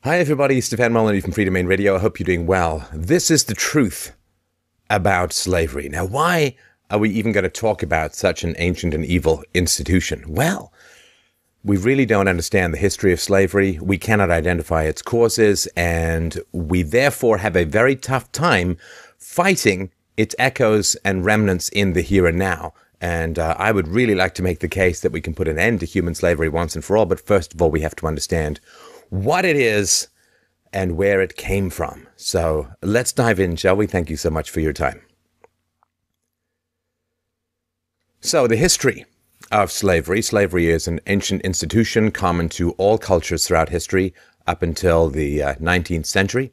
Hi everybody, Stefan Molyneux from Freedomain Radio. I hope you're doing well. This is the truth about slavery. Now, why are we even going to talk about such an ancient and evil institution? Well, we really don't understand the history of slavery. We cannot identify its causes, and we therefore have a very tough time fighting its echoes and remnants in the here and now. And I would really like to make the case that we can put an end to human slavery once and for all. But first of all, we have to understand what it is and where it came from. So let's dive in, shall we? Thank you so much for your time. So the history of slavery. Slavery is an ancient institution common to all cultures throughout history up until the 19th century,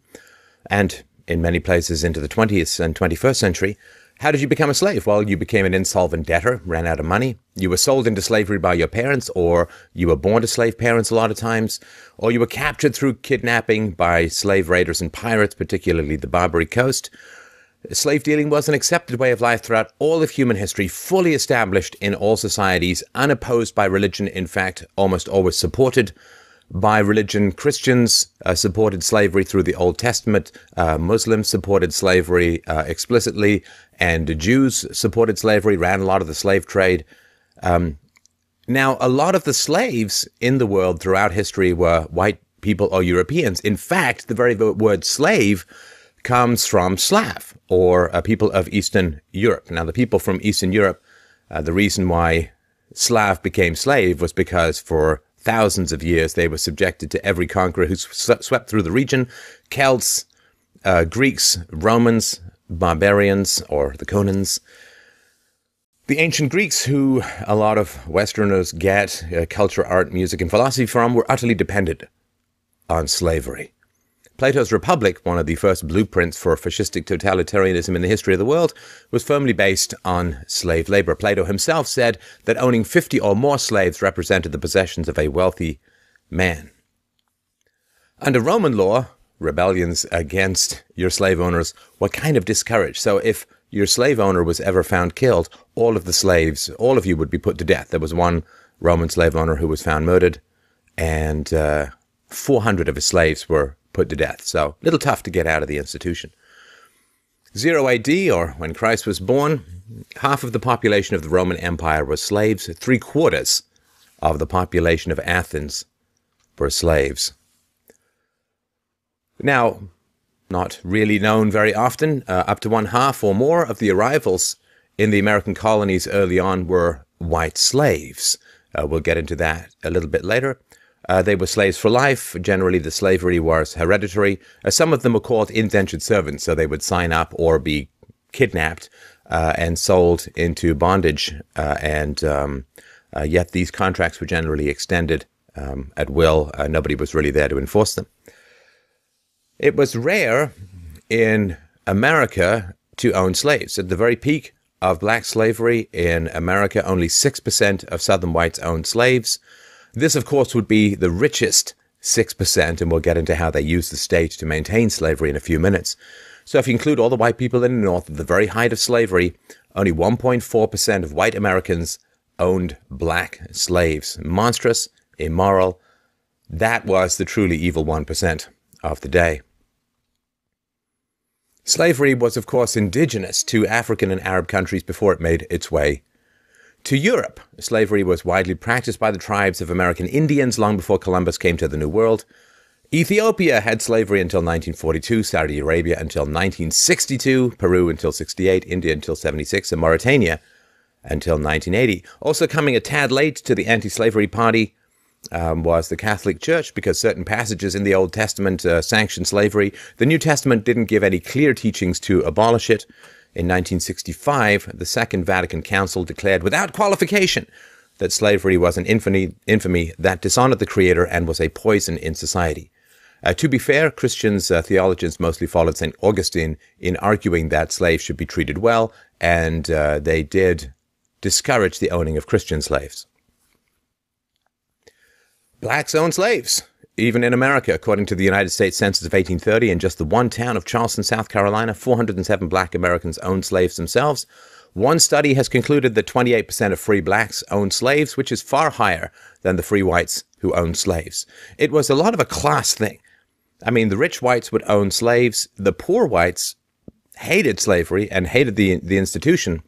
and in many places into the 20th and 21st century. How did you become a slave? Well, you became an insolvent debtor, ran out of money. You were sold into slavery by your parents, or you were born to slave parents a lot of times, or you were captured through kidnapping by slave raiders and pirates, particularly the Barbary Coast. Slave dealing was an accepted way of life throughout all of human history, fully established in all societies, unopposed by religion, in fact, almost always supported by religion. Christians supported slavery through the Old Testament. Muslims supported slavery explicitly, and the Jews supported slavery, ran a lot of the slave trade. Now, a lot of the slaves in the world throughout history were white people or Europeans. In fact, the very word slave comes from Slav, or people of Eastern Europe. Now, the people from Eastern Europe, the reason why Slav became slave was because for thousands of years they were subjected to every conqueror who swept through the region: Celts, Greeks, Romans, barbarians, or the Conans. The ancient Greeks, who a lot of Westerners get culture, art, music, and philosophy from, were utterly dependent on slavery. Plato's Republic, one of the first blueprints for fascistic totalitarianism in the history of the world, was firmly based on slave labor. Plato himself said that owning 50 or more slaves represented the possessions of a wealthy man. Under Roman law, rebellions against your slave owners were kind of discouraged. So if your slave owner was ever found killed, all of the slaves, all of you would be put to death. There was one Roman slave owner who was found murdered, and 400 of his slaves were put to death. So a little tough to get out of the institution. 0 AD, or when Christ was born, half of the population of the Roman Empire was slaves. 3/4 of the population of Athens were slaves. Now, not really known very often, up to 1/2 or more of the arrivals in the American colonies early on were white slaves. We'll get into that a little bit later. They were slaves for life. Generally, the slavery was hereditary. Some of them were called indentured servants, so they would sign up or be kidnapped and sold into bondage. Yet these contracts were generally extended at will. Nobody was really there to enforce them. It was rare in America to own slaves. At the very peak of black slavery in America, only 6% of Southern whites owned slaves. This, of course, would be the richest 6%, and we'll get into how they used the state to maintain slavery in a few minutes. So if you include all the white people in the North at the very height of slavery, only 1.4% of white Americans owned black slaves. Monstrous, immoral. That was the truly evil 1% of the day. Slavery was, of course, indigenous to African and Arab countries before it made its way to Europe. Slavery was widely practiced by the tribes of American Indians long before Columbus came to the New World. Ethiopia had slavery until 1942, Saudi Arabia until 1962, Peru until 68, India until 76, and Mauritania until 1980. Also coming a tad late to the anti-slavery party was the Catholic Church, because certain passages in the Old Testament sanctioned slavery. The New Testament didn't give any clear teachings to abolish it. In 1965, the Second Vatican Council declared without qualification that slavery was an infamy that dishonored the Creator and was a poison in society. To be fair, Christians, theologians mostly followed St. Augustine in arguing that slaves should be treated well, and they did discourage the owning of Christian slaves. Blacks owned slaves. Even in America, according to the United States Census of 1830, in just the one town of Charleston, South Carolina, 407 black Americans owned slaves themselves. One study has concluded that 28% of free blacks owned slaves, which is far higher than the free whites who owned slaves. It was a lot of a class thing. I mean, the rich whites would own slaves. The poor whites hated slavery and hated the institution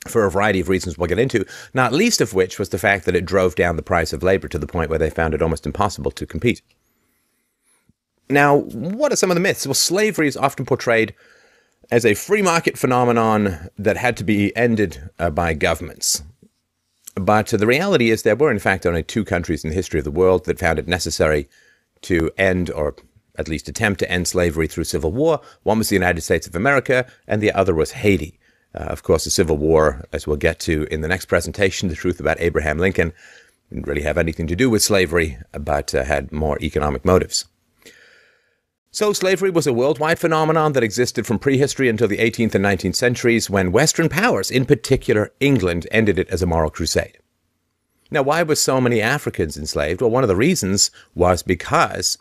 for a variety of reasons we'll get into, not least of which was the fact that it drove down the price of labor to the point where they found it almost impossible to compete. Now, what are some of the myths? Well, slavery is often portrayed as a free market phenomenon that had to be ended by governments. But the reality is there were, in fact, only two countries in the history of the world that found it necessary to end, or at least attempt to end, slavery through civil war. One was the United States of America, and the other was Haiti. Of course, the Civil War, as we'll get to in the next presentation, the truth about Abraham Lincoln, didn't really have anything to do with slavery, but had more economic motives. So slavery was a worldwide phenomenon that existed from prehistory until the 18th and 19th centuries, when Western powers, in particular England, ended it as a moral crusade. Now, why were so many Africans enslaved? Well, one of the reasons was because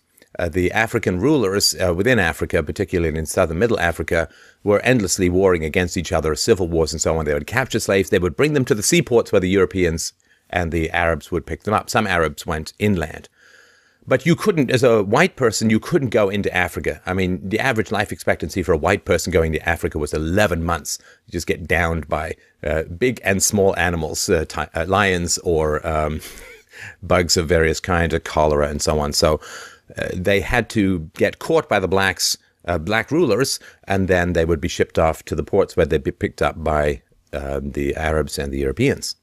the African rulers within Africa, particularly in southern Middle Africa, were endlessly warring against each other, civil wars and so on. They would capture slaves, they would bring them to the seaports where the Europeans and the Arabs would pick them up. Some Arabs went inland. But you couldn't, as a white person, you couldn't go into Africa. I mean, the average life expectancy for a white person going to Africa was 11 months. You just get downed by big and small animals, lions or bugs of various kinds, cholera and so on. So they had to get caught by the black rulers, and then they would be shipped off to the ports where they'd be picked up by the Arabs and the Europeans.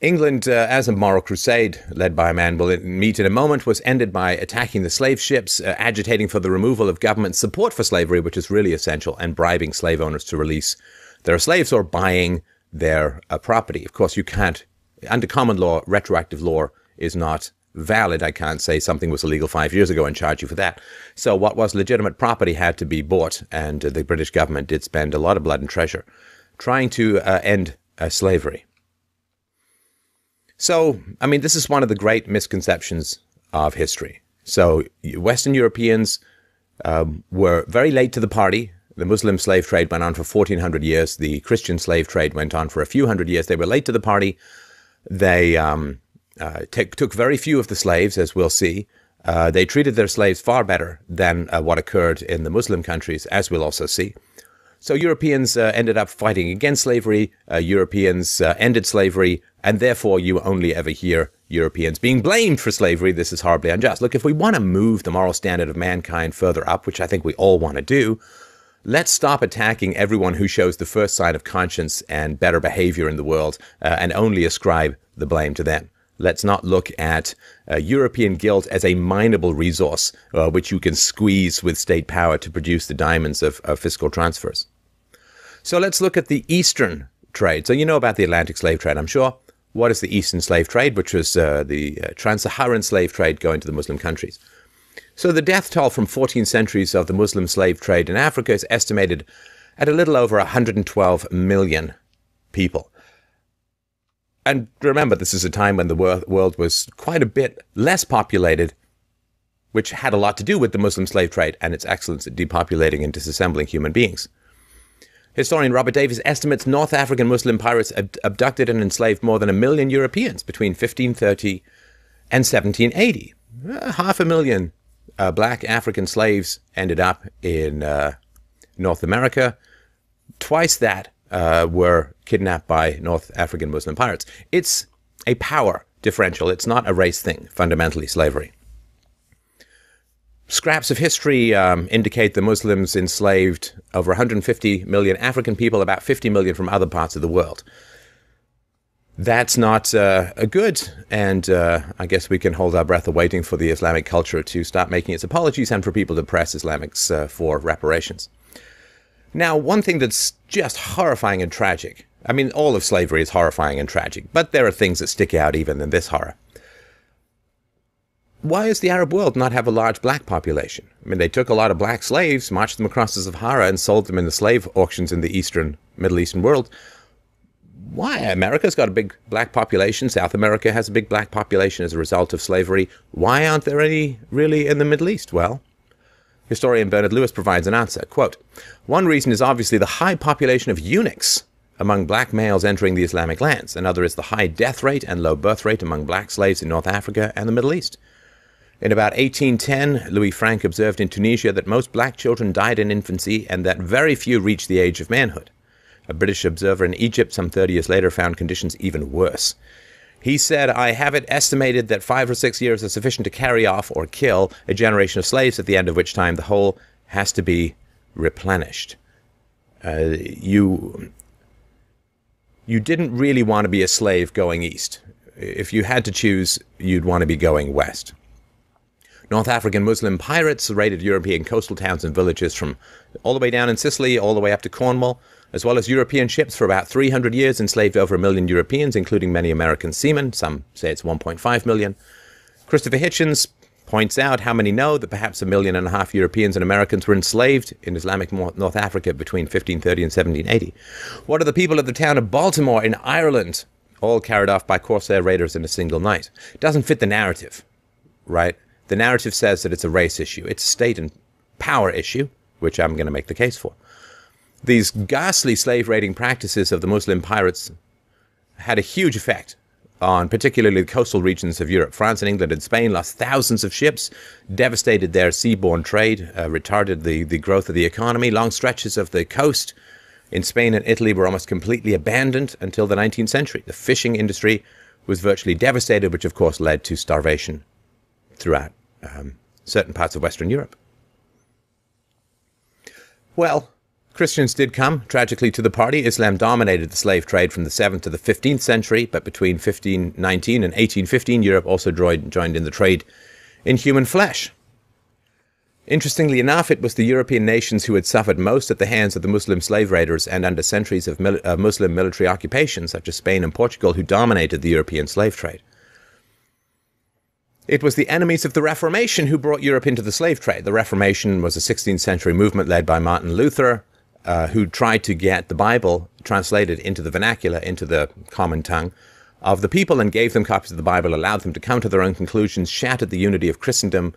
England, as a moral crusade led by a man we'll meet in a moment, was ended by attacking the slave ships, agitating for the removal of government support for slavery, which is really essential, and bribing slave owners to release their slaves or buying their property. Of course, you can't, under common law, retroactive law is not valid. I can't say something was illegal 5 years ago and charge you for that. So what was legitimate property had to be bought, and the British government did spend a lot of blood and treasure trying to end slavery. So, I mean, this is one of the great misconceptions of history. So, Western Europeans were very late to the party. The Muslim slave trade went on for 1,400 years. The Christian slave trade went on for a few hundred years. They were late to the party. They took very few of the slaves, as we'll see. They treated their slaves far better than what occurred in the Muslim countries, as we'll also see. So Europeans ended up fighting against slavery. Europeans ended slavery, and therefore you only ever hear Europeans being blamed for slavery. This is horribly unjust. Look, if we want to move the moral standard of mankind further up, which I think we all want to do, let's stop attacking everyone who shows the first sign of conscience and better behavior in the world and only ascribe the blame to them. Let's not look at European guilt as a mineable resource, which you can squeeze with state power to produce the diamonds of fiscal transfers. So let's look at the Eastern trade. So you know about the Atlantic slave trade, I'm sure. What is the Eastern slave trade, which was the trans-Saharan slave trade going to the Muslim countries? So the death toll from 14 centuries of the Muslim slave trade in Africa is estimated at a little over 112 million people. And remember, this is a time when the world was quite a bit less populated, which had a lot to do with the Muslim slave trade and its excellence at depopulating and disassembling human beings. Historian Robert Davis estimates North African Muslim pirates abducted and enslaved more than 1 million Europeans between 1530 and 1780. 500,000 black African slaves ended up in North America. Twice that were kidnapped by North African Muslim pirates. It's a power differential. It's not a race thing, fundamentally, slavery. Scraps of history indicate the Muslims enslaved over 150 million African people, about 50 million from other parts of the world. That's not good, and I guess we can hold our breath awaiting for the Islamic culture to start making its apologies and for people to press Islamics for reparations. Now, one thing that's just horrifying and tragic, I mean, all of slavery is horrifying and tragic, but there are things that stick out even in this horror. Why does the Arab world not have a large black population? I mean, they took a lot of black slaves, marched them across the Sahara, and sold them in the slave auctions in the Middle Eastern world. Why? America's got a big black population. South America has a big black population as a result of slavery. Why aren't there any really in the Middle East? Well, historian Bernard Lewis provides an answer. Quote, "One reason is obviously the high population of eunuchs among black males entering the Islamic lands. Another is the high death rate and low birth rate among black slaves in North Africa and the Middle East. In about 1810, Louis Frank observed in Tunisia that most black children died in infancy and that very few reached the age of manhood. A British observer in Egypt some 30 years later found conditions even worse. He said, "I have it estimated that 5 or 6 years are sufficient to carry off or kill a generation of slaves, at the end of which time the whole has to be replenished." You didn't really want to be a slave going east. If you had to choose, you'd want to be going west. North African Muslim pirates raided European coastal towns and villages from all the way down in Sicily, all the way up to Cornwall, as well as European ships for about 300 years enslaved over 1 million Europeans, including many American seamen. Some say it's 1.5 million. Christopher Hitchens points out how many know that perhaps 1.5 million Europeans and Americans were enslaved in Islamic North Africa between 1530 and 1780. What are the people of the town of Baltimore in Ireland, all carried off by Corsair raiders in a single night? It doesn't fit the narrative, right? The narrative says that it's a race issue. It's a state and power issue, which I'm going to make the case for. These ghastly slave raiding practices of the Muslim pirates had a huge effect on particularly the coastal regions of Europe. France and England and Spain lost thousands of ships, devastated their seaborne trade, retarded the growth of the economy. Long stretches of the coast in Spain and Italy were almost completely abandoned until the 19th century. The fishing industry was virtually devastated, which of course led to starvation throughout certain parts of Western Europe. Well, Christians did come, tragically, to the party. Islam dominated the slave trade from the 7th to the 15th century, but between 1519 and 1815, Europe also joined in the trade in human flesh. Interestingly enough, it was the European nations who had suffered most at the hands of the Muslim slave raiders and under centuries of Muslim military occupation, such as Spain and Portugal, who dominated the European slave trade. It was the enemies of the Reformation who brought Europe into the slave trade. The Reformation was a 16th century movement led by Martin Luther, who tried to get the Bible translated into the vernacular, into the common tongue of the people, and gave them copies of the Bible, allowed them to come to their own conclusions, shattered the unity of Christendom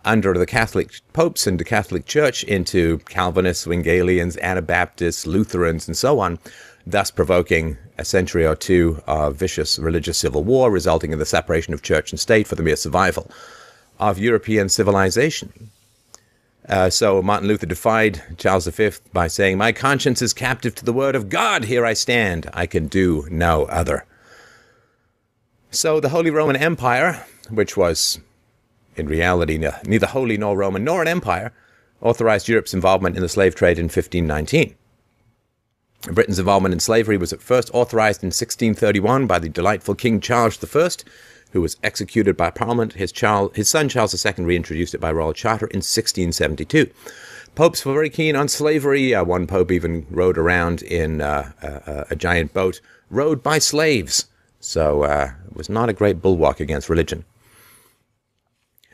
under the Catholic popes and the Catholic Church into Calvinists, Zwinglians, Anabaptists, Lutherans, and so on, thus provoking a century or two of vicious religious civil war, resulting in the separation of church and state for the mere survival of European civilization. So Martin Luther defied Charles V by saying, "My conscience is captive to the word of God. Here I stand. I can do no other." So the Holy Roman Empire, which was in reality neither holy nor Roman nor an empire, authorized Europe's involvement in the slave trade in 1519. Britain's involvement in slavery was at first authorized in 1631 by the delightful King Charles I, who was executed by Parliament. His son Charles II reintroduced it by royal charter in 1672. Popes were very keen on slavery. One pope even rode around in a giant boat rowed by slaves. So it was not a great bulwark against religion.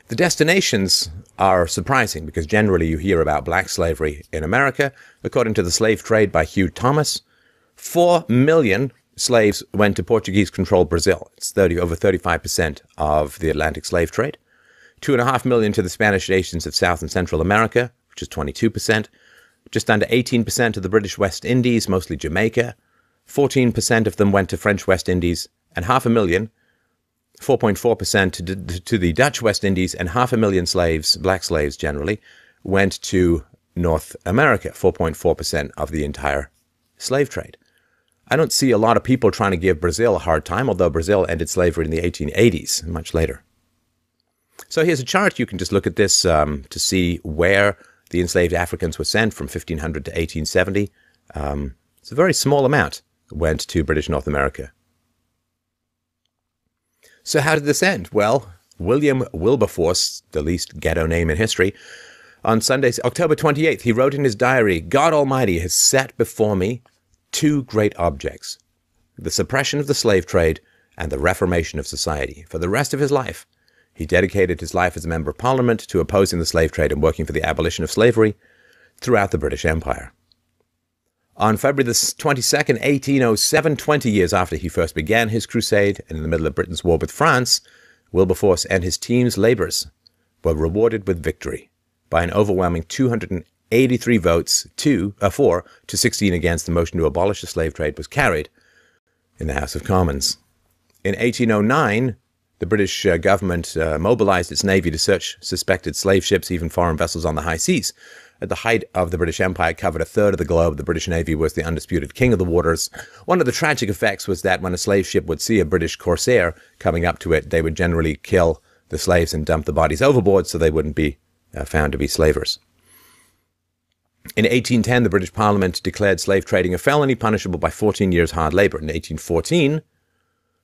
The destinations are surprising because generally you hear about black slavery in America. According to the Slave Trade by Hugh Thomas, 4 million slaves went to Portuguese-controlled Brazil. It's over 35% of the Atlantic slave trade. 2.5 million to the Spanish nations of South and Central America, which is 22%. Just under 18% to the British West Indies, mostly Jamaica. 14% of them went to French West Indies, and 500,000, 4.4% to the Dutch West Indies, and 500,000 slaves, black slaves generally, went to North America, 4.4% of the entire slave trade. I don't see a lot of people trying to give Brazil a hard time, although Brazil ended slavery in the 1880s, much later. So here's a chart. You can just look at this to see where the enslaved Africans were sent from 1500 to 1870. It's a very small amount went to British North America. So how did this end? Well, William Wilberforce, the least ghetto name in history, on Sunday, October 28th, he wrote in his diary, "God Almighty has set before me 2 great objects, the suppression of the slave trade and the reformation of society." For the rest of his life, he dedicated his life as a member of Parliament to opposing the slave trade and working for the abolition of slavery throughout the British Empire. On February the 22nd, 1807, 20 years after he first began his crusade and in the middle of Britain's war with France, Wilberforce and his team's labors were rewarded with victory by an overwhelming 283 votes, 4 to 16 against. The motion to abolish the slave trade was carried in the House of Commons. In 1809, The British government mobilized its navy to search suspected slave ships, even foreign vessels on the high seas. At the height of the British Empire, it covered a third of the globe. The British Navy was the undisputed king of the waters. One of the tragic effects was that when a slave ship would see a British corsair coming up to it, they would generally kill the slaves and dump the bodies overboard so they wouldn't be found to be slavers. In 1810, the British Parliament declared slave trading a felony punishable by 14 years hard labor. In 1814,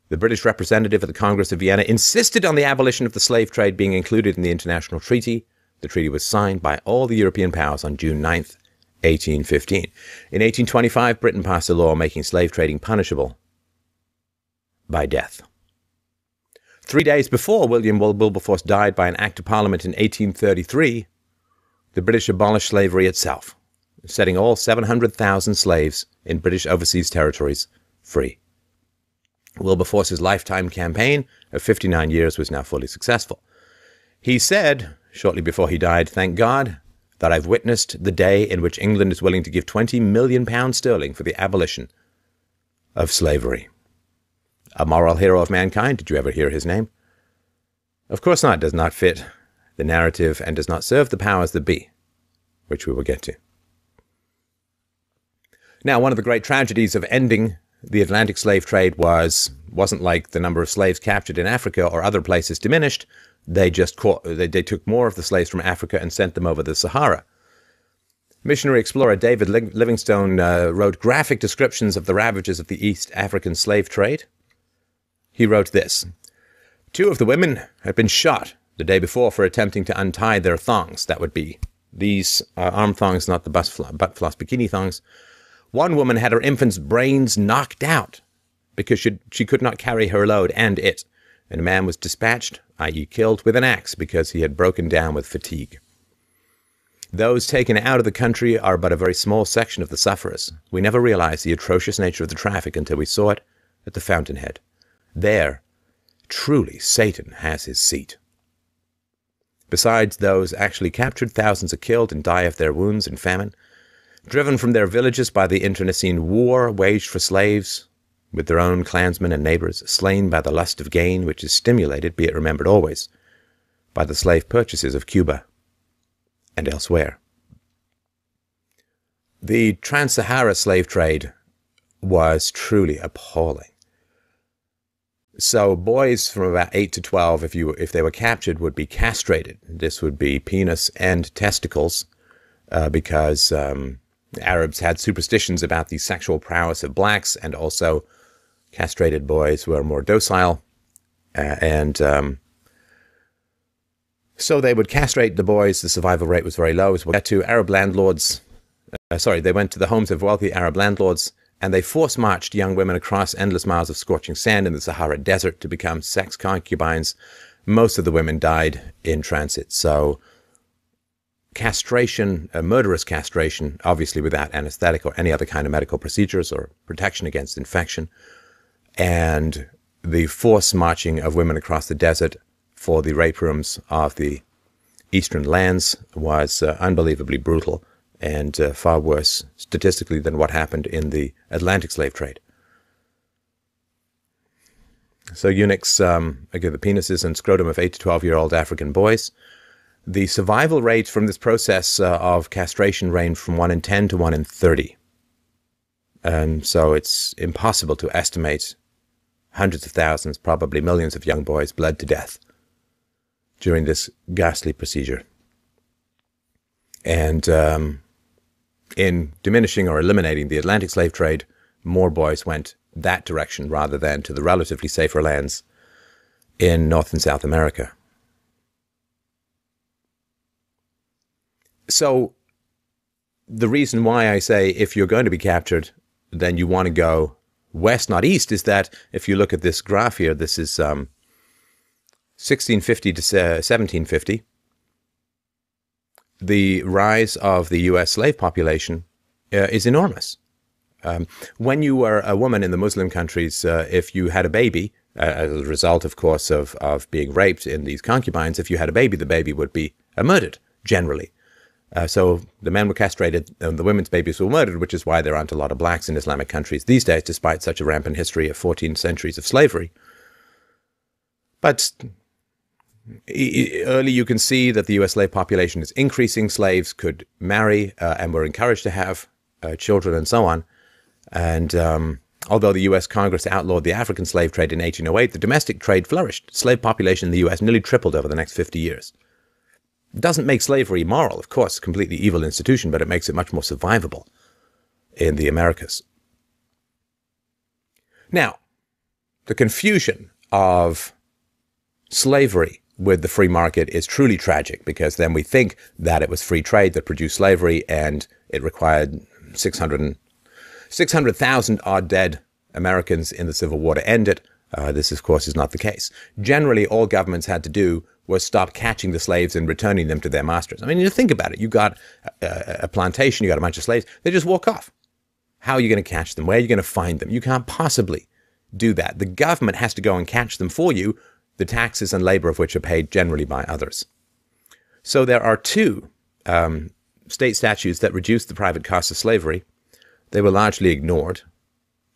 the British representative at the Congress of Vienna insisted on the abolition of the slave trade being included in the international treaty. The treaty was signed by all the European powers on June 9th, 1815. In 1825, Britain passed a law making slave trading punishable by death. 3 days before William Wilberforce died by an act of Parliament in 1833, the British abolished slavery itself, setting all 700,000 slaves in British overseas territories free. Wilberforce's lifetime campaign of 59 years was now fully successful. He said, shortly before he died, "Thank God that I've witnessed the day in which England is willing to give 20 million pounds sterling for the abolition of slavery." A moral hero of mankind. Did you ever hear his name? Of course not. Does not fit the narrative and does not serve the powers that be, which we will get to. Now, one of the great tragedies of ending the Atlantic slave trade wasn't like the number of slaves captured in Africa or other places diminished. They just they took more of the slaves from Africa and sent them over the Sahara. Missionary explorer David Livingstone wrote graphic descriptions of the ravages of the East African slave trade. He wrote this: 2 of the women had been shot the day before for attempting to untie their thongs. That would be these arm thongs, not the butt floss bikini thongs. One woman had her infant's brains knocked out because she could not carry her load and it. And a man was dispatched, i.e. killed, with an axe because he had broken down with fatigue. Those taken out of the country are but a very small section of the sufferers. We never realized the atrocious nature of the traffic until we saw it at the fountainhead. There, truly, Satan has his seat. Besides those actually captured, thousands are killed and die of their wounds and famine, driven from their villages by the internecine war waged for slaves with their own clansmen and neighbors, slain by the lust of gain, which is stimulated, be it remembered always, by the slave purchases of Cuba and elsewhere. The Trans-Sahara slave trade was truly appalling. So boys from about 8 to 12, if they were captured, would be castrated. This would be penis and testicles, because Arabs had superstitions about the sexual prowess of blacks, and also castrated boys were more docile, so they would castrate the boys. The survival rate was very low. As we'll get to, Arab landlords, they went to the homes of wealthy Arab landlords, and they force-marched young women across endless miles of scorching sand in the Sahara Desert to become sex concubines. Most of the women died in transit. So castration, murderous castration, obviously without anesthetic or any other kind of medical procedures or protection against infection, and the forced marching of women across the desert for the rape rooms of the eastern lands was unbelievably brutal, and far worse statistically than what happened in the Atlantic slave trade. So eunuchs, again, the penises and scrotum of 8 to 12-year-old African boys. The survival rate from this process of castration ranged from 1 in 10 to 1 in 30. So it's impossible to estimate. Hundreds of thousands, probably millions of young boys bled to death during this ghastly procedure. And in diminishing or eliminating the Atlantic slave trade, more boys went that direction rather than to the relatively safer lands in North and South America. So the reason why I say if you're going to be captured, then you want to go west, not east, is that if you look at this graph here, this is 1650 to 1750. The rise of the U.S. slave population is enormous. When you were a woman in the Muslim countries, if you had a baby, as a result, of course, of being raped in these concubines, if you had a baby, the baby would be murdered, generally. So the men were castrated, and the women's babies were murdered, which is why there aren't a lot of blacks in Islamic countries these days, despite such a rampant history of 14 centuries of slavery. But early you can see that the U.S. slave population is increasing. Slaves could marry and were encouraged to have children and so on. And although the U.S. Congress outlawed the African slave trade in 1808, the domestic trade flourished. Slave population in the U.S. nearly tripled over the next 50 years. It doesn't make slavery moral, of course, a completely evil institution, but it makes it much more survivable in the Americas. Now, the confusion of slavery with the free market is truly tragic, because then we think that it was free trade that produced slavery and it required 600,000 odd dead Americans in the Civil War to end it. This, of course, is not the case. Generally, all governments had to do was stop catching the slaves and returning them to their masters. I mean, you think about it. You got a plantation, you got a bunch of slaves, they just walk off. How are you going to catch them? Where are you going to find them? You can't possibly do that. The government has to go and catch them for you, the taxes and labor of which are paid generally by others. So there are two state statutes that reduced the private costs of slavery. They were largely ignored,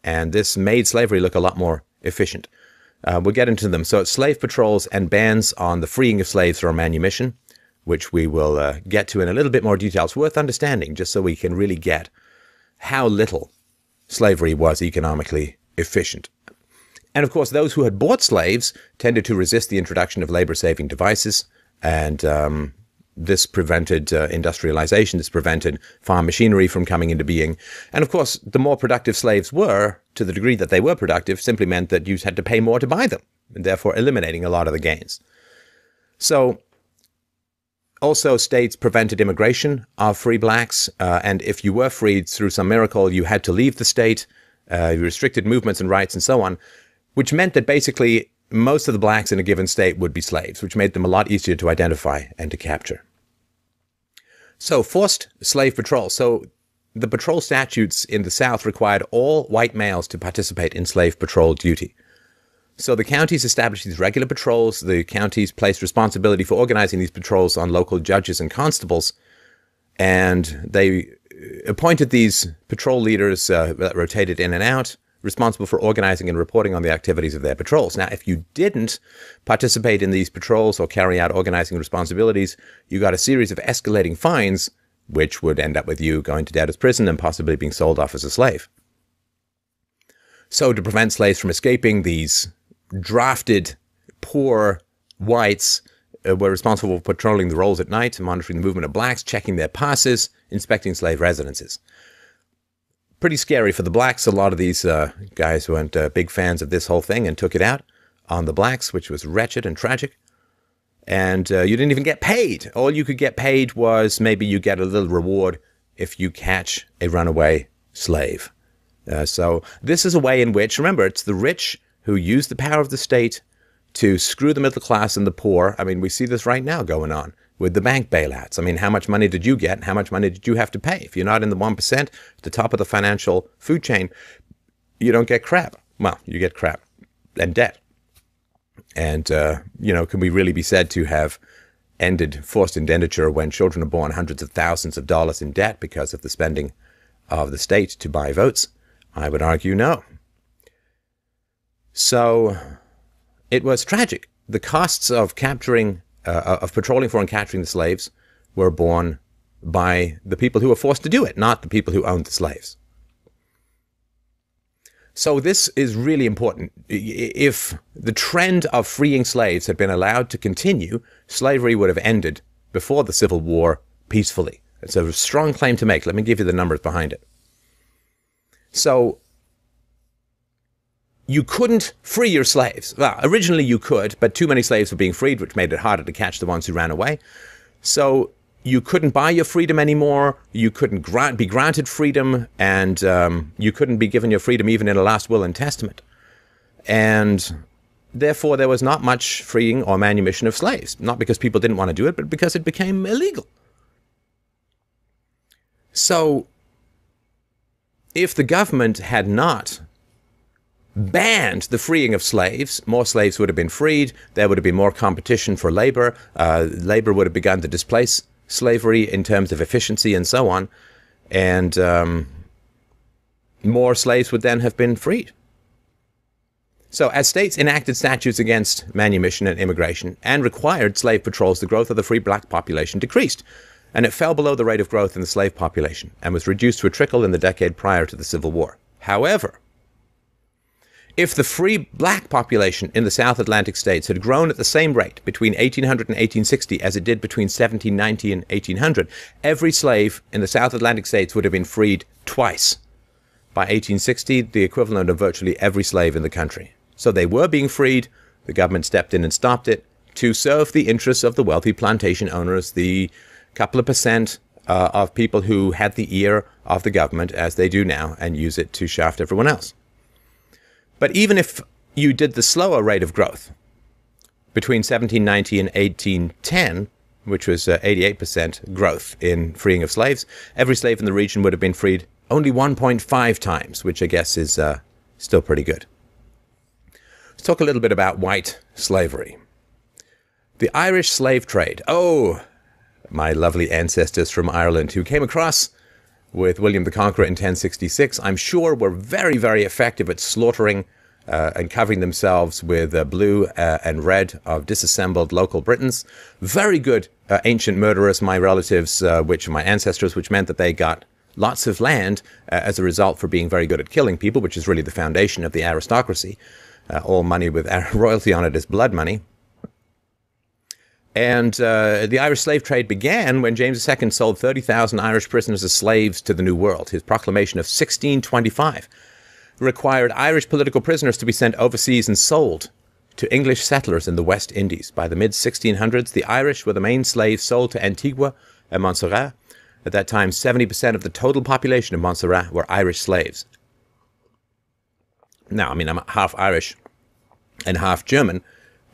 and this made slavery look a lot more efficient. We'll get into them. So it's slave patrols and bans on the freeing of slaves from manumission, which we will get to in a little bit more detail. It's worth understanding just so we can really get how little slavery was economically efficient. And of course, those who had bought slaves tended to resist the introduction of labor-saving devices, and this prevented industrialization. This prevented farm machinery from coming into being. And of course, the more productive slaves were, to the degree that they were productive, simply meant that you had to pay more to buy them, and therefore eliminating a lot of the gains. So also, states prevented immigration of free blacks, and if you were freed through some miracle, you had to leave the state. You restricted movements and rights and so on, which meant that basically most of the blacks in a given state would be slaves, which made them a lot easier to identify and to capture. So forced slave patrol. So the patrol statutes in the South required all white males to participate in slave patrol duty. So the counties established these regular patrols. The counties placed responsibility for organizing these patrols on local judges and constables, and they appointed these patrol leaders that rotated in and out, responsible for organizing and reporting on the activities of their patrols. Now, if you didn't participate in these patrols or carry out organizing responsibilities, you got a series of escalating fines, which would end up with you going to debtor's prison and possibly being sold off as a slave. So to prevent slaves from escaping, these drafted, poor whites were responsible for patrolling the rolls at night, monitoring the movement of blacks, checking their passes, inspecting slave residences. Pretty scary for the blacks. A lot of these guys weren't big fans of this whole thing and took it out on the blacks, which was wretched and tragic. And you didn't even get paid. All you could get paid was maybe you get a little reward if you catch a runaway slave. So this is a way in which, remember, it's the rich who use the power of the state to screw the middle class and the poor. I mean, we see this right now going on with the bank bailouts. I mean, how much money did you get and how much money did you have to pay? If you're not in the 1%, at the top of the financial food chain, you don't get crap. Well, you get crap and debt. And, can we really be said to have ended forced indenture when children are born hundreds of thousands of dollars in debt because of the spending of the state to buy votes? I would argue no. So it was tragic. The costs of capturing, of patrolling for and capturing the slaves were borne by the people who were forced to do it, not the people who owned the slaves. So this is really important. If the trend of freeing slaves had been allowed to continue, slavery would have ended before the Civil War peacefully. It's a strong claim to make. Let me give you the numbers behind it. So you couldn't free your slaves. Well, originally you could, but too many slaves were being freed, which made it harder to catch the ones who ran away. So you couldn't buy your freedom anymore. You couldn't be granted freedom, and you couldn't be given your freedom even in a last will and testament. And therefore, there was not much freeing or manumission of slaves, not because people didn't want to do it, but because it became illegal. So if the government had not banned the freeing of slaves, more slaves would have been freed. There would have been more competition for labor. Labor would have begun to displace slavery in terms of efficiency and so on. And more slaves would then have been freed. So, as states enacted statutes against manumission and immigration and required slave patrols, the growth of the free black population decreased, and it fell below the rate of growth in the slave population and was reduced to a trickle in the decade prior to the Civil War. However, if the free black population in the South Atlantic states had grown at the same rate between 1800 and 1860 as it did between 1790 and 1800, every slave in the South Atlantic states would have been freed twice. By 1860, the equivalent of virtually every slave in the country. So they were being freed. The government stepped in and stopped it to serve the interests of the wealthy plantation owners, the couple of percent of people who had the ear of the government, as they do now, and use it to shaft everyone else. But even if you did the slower rate of growth between 1790 and 1810, which was 88% growth in freeing of slaves, every slave in the region would have been freed only 1.5 times, which I guess is still pretty good. Let's talk a little bit about white slavery. The Irish slave trade. Oh, my lovely ancestors from Ireland who came across with William the Conqueror in 1066, I'm sure were very, very effective at slaughtering and covering themselves with blue and red of disassembled local Britons. Very good ancient murderers, my relatives, which are my ancestors, which meant that they got lots of land as a result for being very good at killing people, which is really the foundation of the aristocracy. All money with royalty on it is blood money. And the Irish slave trade began when James II sold 30,000 Irish prisoners as slaves to the New World. His proclamation of 1625 required Irish political prisoners to be sent overseas and sold to English settlers in the West Indies. By the mid-1600s, the Irish were the main slaves sold to Antigua and Montserrat. At that time, 70% of the total population of Montserrat were Irish slaves. Now, I mean, I'm half Irish and half German,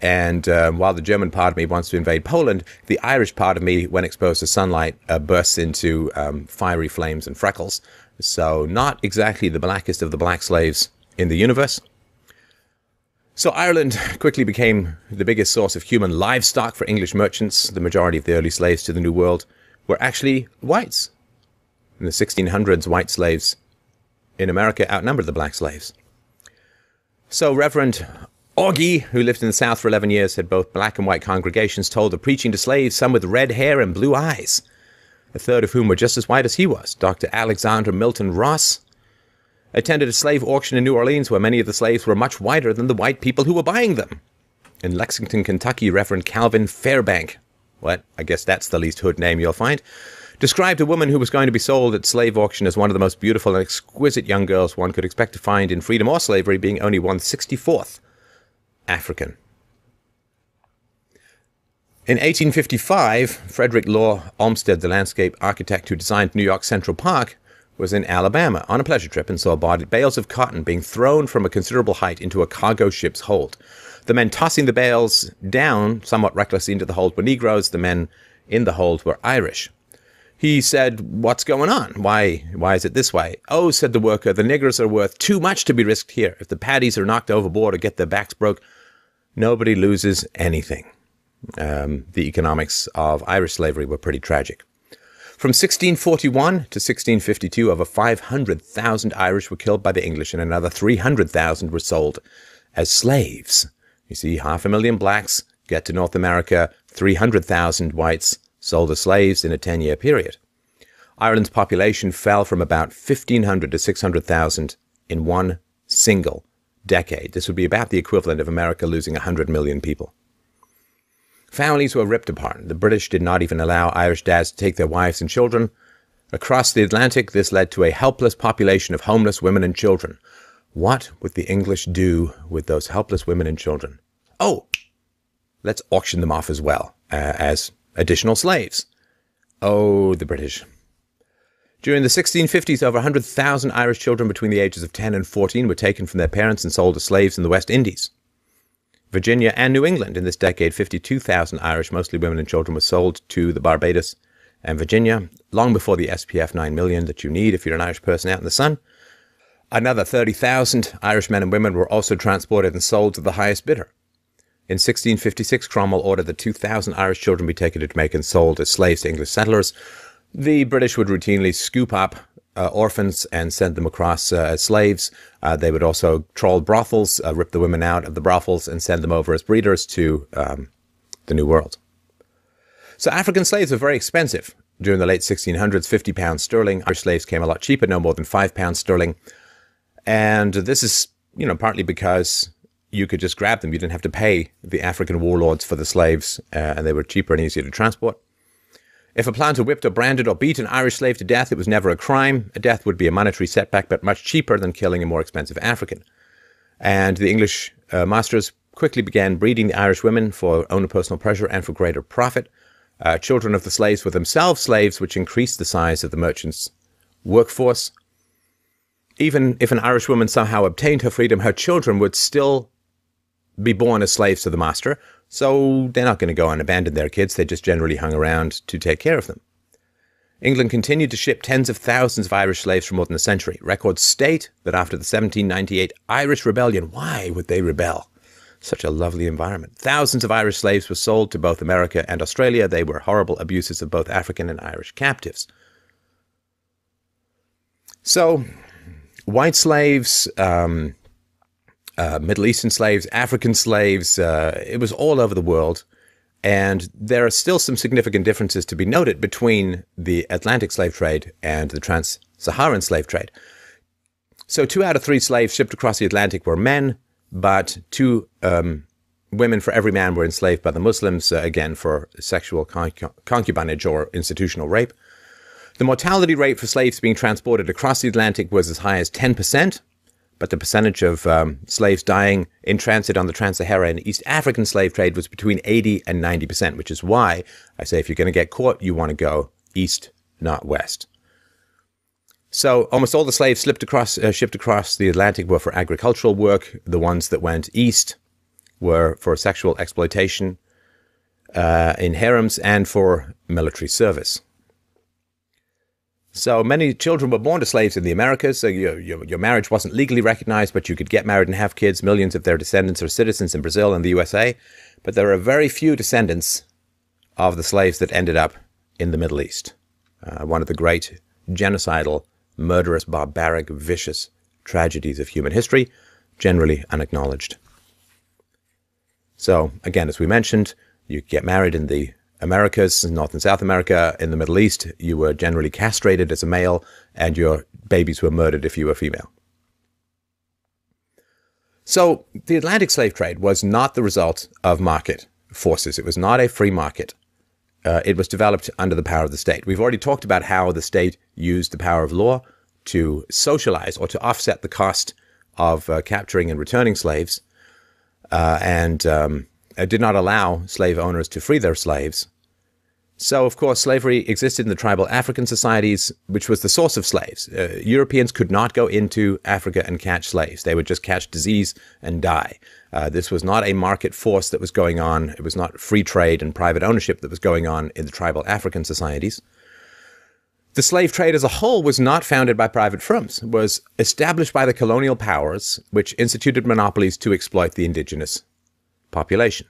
and while the German part of me wants to invade Poland, the Irish part of me, when exposed to sunlight, bursts into fiery flames and freckles. So not exactly the blackest of the black slaves in the universe. So Ireland quickly became the biggest source of human livestock for English merchants. The majority of the early slaves to the New World were actually whites. In the 1600s, white slaves in America outnumbered the black slaves. So Reverend Augie, who lived in the South for 11 years, had both black and white congregations, told of preaching to slaves, some with red hair and blue eyes, a third of whom were just as white as he was. Dr. Alexander Milton Ross attended a slave auction in New Orleans where many of the slaves were much whiter than the white people who were buying them. In Lexington, Kentucky, Reverend Calvin Fairbank, I guess that's the least hood name you'll find, described a woman who was going to be sold at slave auction as one of the most beautiful and exquisite young girls one could expect to find in freedom or slavery, being only 1/64th African. In 1855, Frederick Law Olmsted, the landscape architect who designed New York Central Park, was in Alabama on a pleasure trip and saw bales of cotton being thrown from a considerable height into a cargo ship's hold. The men tossing the bales down somewhat recklessly into the hold were Negroes. The men in the hold were Irish. He said, "What's going on? Why is it this way?" "Oh," said the worker, "the niggers are worth too much to be risked here. If the paddies are knocked overboard or get their backs broke, nobody loses anything." The economics of Irish slavery were pretty tragic. From 1641 to 1652, over 500,000 Irish were killed by the English and another 300,000 were sold as slaves. You see, 500,000 blacks get to North America, 300,000 whites sold as slaves in a 10-year period. Ireland's population fell from about 1,500 to 600,000 in one single decade. This would be about the equivalent of America losing 100 million people. Families were ripped apart. The British did not even allow Irish dads to take their wives and children. Across the Atlantic, this led to a helpless population of homeless women and children. What would the English do with those helpless women and children? Oh, let's auction them off as well, as additional slaves. Oh, the British. During the 1650s, over 100,000 Irish children between the ages of 10 and 14 were taken from their parents and sold as slaves in the West Indies. Virginia and New England. In this decade, 52,000 Irish, mostly women and children, were sold to the Barbados and Virginia, long before the SPF 9 million that you need if you're an Irish person out in the sun. Another 30,000 Irish men and women were also transported and sold to the highest bidder. In 1656, Cromwell ordered that 2,000 Irish children be taken to Jamaica and sold as slaves to English settlers. The British would routinely scoop up orphans and send them across as slaves. They would also trawl brothels, rip the women out of the brothels, and send them over as breeders to the New World. So African slaves were very expensive. During the late 1600s, 50 pounds sterling. Irish slaves came a lot cheaper, no more than 5 pounds sterling. And this is, partly because you could just grab them. You didn't have to pay the African warlords for the slaves, and they were cheaper and easier to transport. If a planter whipped or branded or beat an Irish slave to death, it was never a crime. A death would be a monetary setback, but much cheaper than killing a more expensive African. And the English masters quickly began breeding the Irish women for own personal pleasure and for greater profit. Children of the slaves were themselves slaves, which increased the size of the merchants' workforce. Even if an Irish woman somehow obtained her freedom, her children would still be born as slaves to the master, so they're not going to go and abandon their kids. They just generally hung around to take care of them. England continued to ship tens of thousands of Irish slaves for more than a century. Records state that after the 1798 Irish Rebellion, why would they rebel? Such a lovely environment. Thousands of Irish slaves were sold to both America and Australia. They were horrible abuses of both African and Irish captives. So, white slaves, Middle Eastern slaves, African slaves, it was all over the world. And there are still some significant differences to be noted between the Atlantic slave trade and the trans-Saharan slave trade. So 2 out of 3 slaves shipped across the Atlantic were men, but 2 women for every man were enslaved by the Muslims, again, for sexual concubinage or institutional rape. The mortality rate for slaves being transported across the Atlantic was as high as 10%, but the percentage of slaves dying in transit on the Trans-Saharan and East African slave trade was between 80 and 90%, which is why I say if you're going to get caught, you want to go east, not west. So almost all the slaves shipped across the Atlantic were for agricultural work. The ones that went east were for sexual exploitation in harems and for military service. So many children were born to slaves in the Americas. So your marriage wasn't legally recognized, but you could get married and have kids. Millions of their descendants are citizens in Brazil and the USA. But there are very few descendants of the slaves that ended up in the Middle East. One of the great genocidal, murderous, barbaric, vicious tragedies of human history, generally unacknowledged. So, again, as we mentioned, you get married in the Americas, North and South America. In the Middle East, you were generally castrated as a male, and your babies were murdered if you were female. So, the Atlantic slave trade was not the result of market forces. It was not a free market. It was developed under the power of the state. We've already talked about how the state used the power of law to socialize or to offset the cost of capturing and returning slaves, and did not allow slave owners to free their slaves. So, of course, slavery existed in the tribal African societies, which was the source of slaves. Europeans could not go into Africa and catch slaves. They would just catch disease and die. This was not a market force that was going on. It was not free trade and private ownership that was going on in the tribal African societies. The slave trade as a whole was not founded by private firms. It was established by the colonial powers, which instituted monopolies to exploit the indigenous population.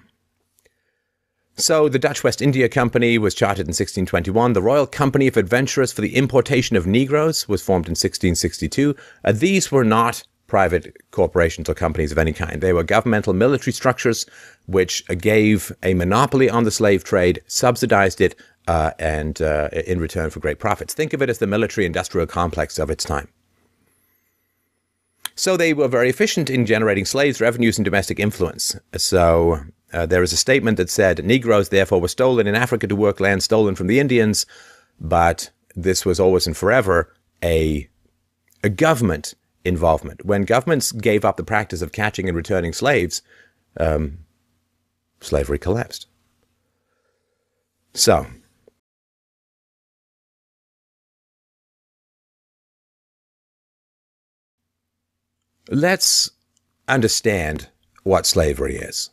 So the Dutch West India Company was chartered in 1621. The Royal Company of Adventurers for the Importation of Negroes was formed in 1662. These were not private corporations or companies of any kind. They were governmental military structures which gave a monopoly on the slave trade, subsidized it, and in return for great profits. Think of it as the military-industrial complex of its time. So they were very efficient in generating slaves, revenues, and domestic influence. So there is a statement that said, Negroes, therefore, were stolen in Africa to work land stolen from the Indians, but this was always and forever a government involvement. When governments gave up the practice of catching and returning slaves, slavery collapsed. So, let's understand what slavery is.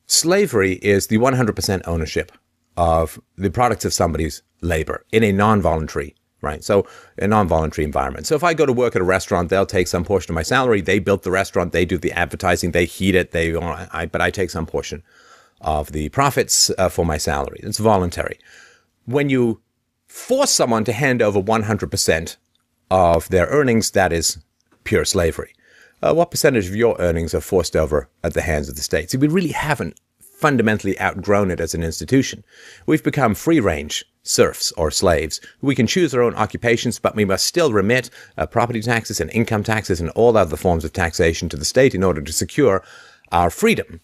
Slavery is the 100% ownership of the products of somebody's labor in a non-voluntary, right? So a non-voluntary environment. So if I go to work at a restaurant, they'll take some portion of my salary. They built the restaurant. They do the advertising. They heat it. But I take some portion of the profits for my salary. It's voluntary. When you force someone to hand over 100% of their earnings, that is pure slavery. What percentage of your earnings are forced over at the hands of the state? See, we really haven't fundamentally outgrown it as an institution. We've become free-range serfs or slaves. We can choose our own occupations, but we must still remit property taxes and income taxes and all other forms of taxation to the state in order to secure our freedom.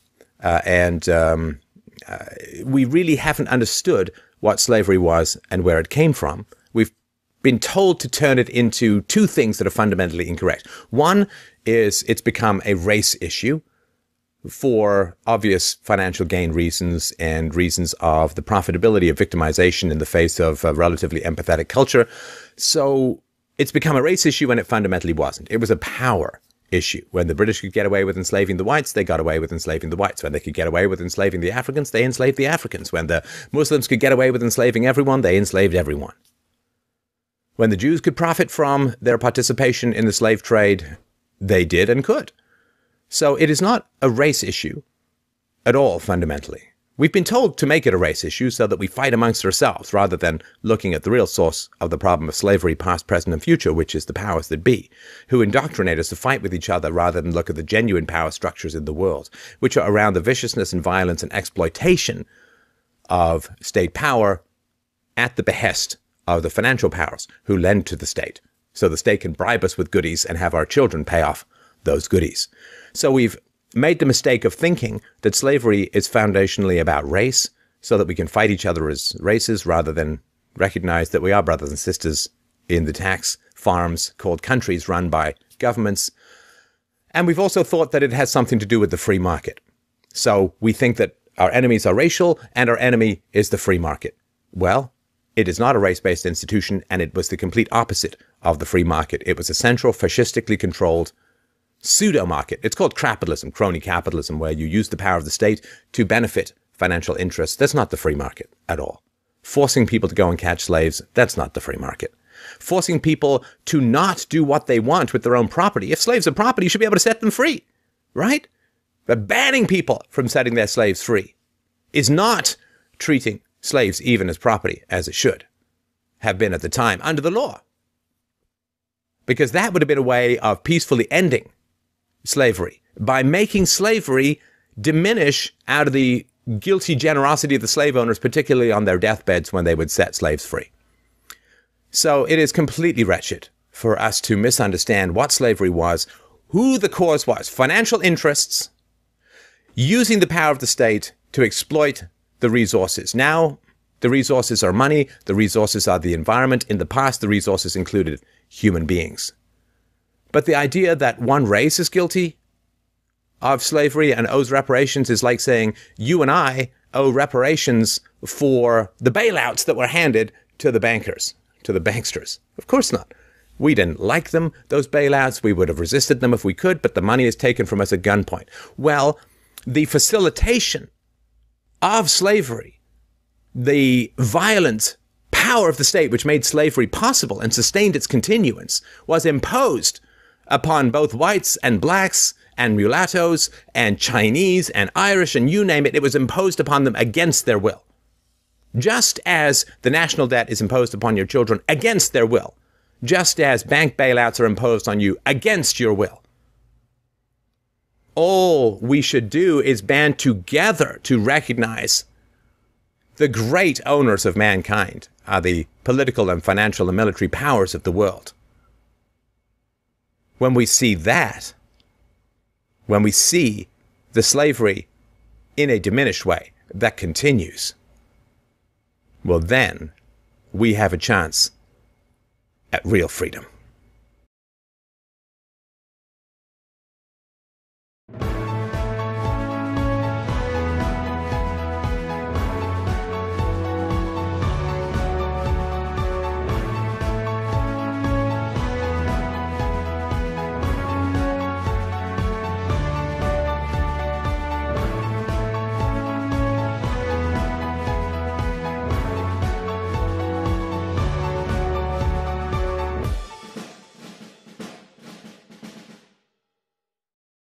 We really haven't understood what slavery was and where it came from. We've been told to turn it into two things that are fundamentally incorrect. One is it's become a race issue for obvious financial gain reasons and reasons of the profitability of victimization in the face of a relatively empathetic culture. So it's become a race issue when it fundamentally wasn't. It was a power issue. When the British could get away with enslaving the whites, they got away with enslaving the whites. When they could get away with enslaving the Africans, they enslaved the Africans. When the Muslims could get away with enslaving everyone, they enslaved everyone. When the Jews could profit from their participation in the slave trade, they did and could. So it is not a race issue at all, fundamentally. We've been told to make it a race issue so that we fight amongst ourselves rather than looking at the real source of the problem of slavery, past, present, and future, which is the powers that be, who indoctrinate us to fight with each other rather than look at the genuine power structures in the world, which are around the viciousness and violence and exploitation of state power at the behest of the financial powers who lend to the state, so the state can bribe us with goodies and have our children pay off those goodies. So we've made the mistake of thinking that slavery is foundationally about race, so that we can fight each other as races rather than recognize that we are brothers and sisters in the tax farms called countries run by governments. And we've also thought that it has something to do with the free market. So we think that our enemies are racial and our enemy is the free market. Well, it is not a race-based institution, and it was the complete opposite of the free market. It was a central, fascistically controlled pseudo-market. It's called capitalism, crony capitalism, where you use the power of the state to benefit financial interests. That's not the free market at all. Forcing people to go and catch slaves, that's not the free market. Forcing people to not do what they want with their own property. If slaves are property, you should be able to set them free, right? But banning people from setting their slaves free is not treating slaves even as property, as it should have been at the time under the law. Because that would have been a way of peacefully ending slavery by making slavery diminish out of the guilty generosity of the slave owners, particularly on their deathbeds when they would set slaves free. So it is completely wretched for us to misunderstand what slavery was, who the cause was. Financial interests using the power of the state to exploit the resources. Now, the resources are money. The resources are the environment. In the past, the resources included human beings. But the idea that one race is guilty of slavery and owes reparations is like saying you and I owe reparations for the bailouts that were handed to the bankers, to the banksters. Of course not. We didn't like them, those bailouts. We would have resisted them if we could, but the money is taken from us at gunpoint. Well, the facilitation of slavery, the violent power of the state which made slavery possible and sustained its continuance, was imposed upon both whites and blacks and mulattoes and Chinese and Irish and you name it. It was imposed upon them against their will. Just as the national debt is imposed upon your children against their will. Just as bank bailouts are imposed on you against your will. All we should do is band together to recognize the great owners of mankind are the political and financial and military powers of the world. When we see that, when we see the slavery in a diminished way that continues, well then we have a chance at real freedom.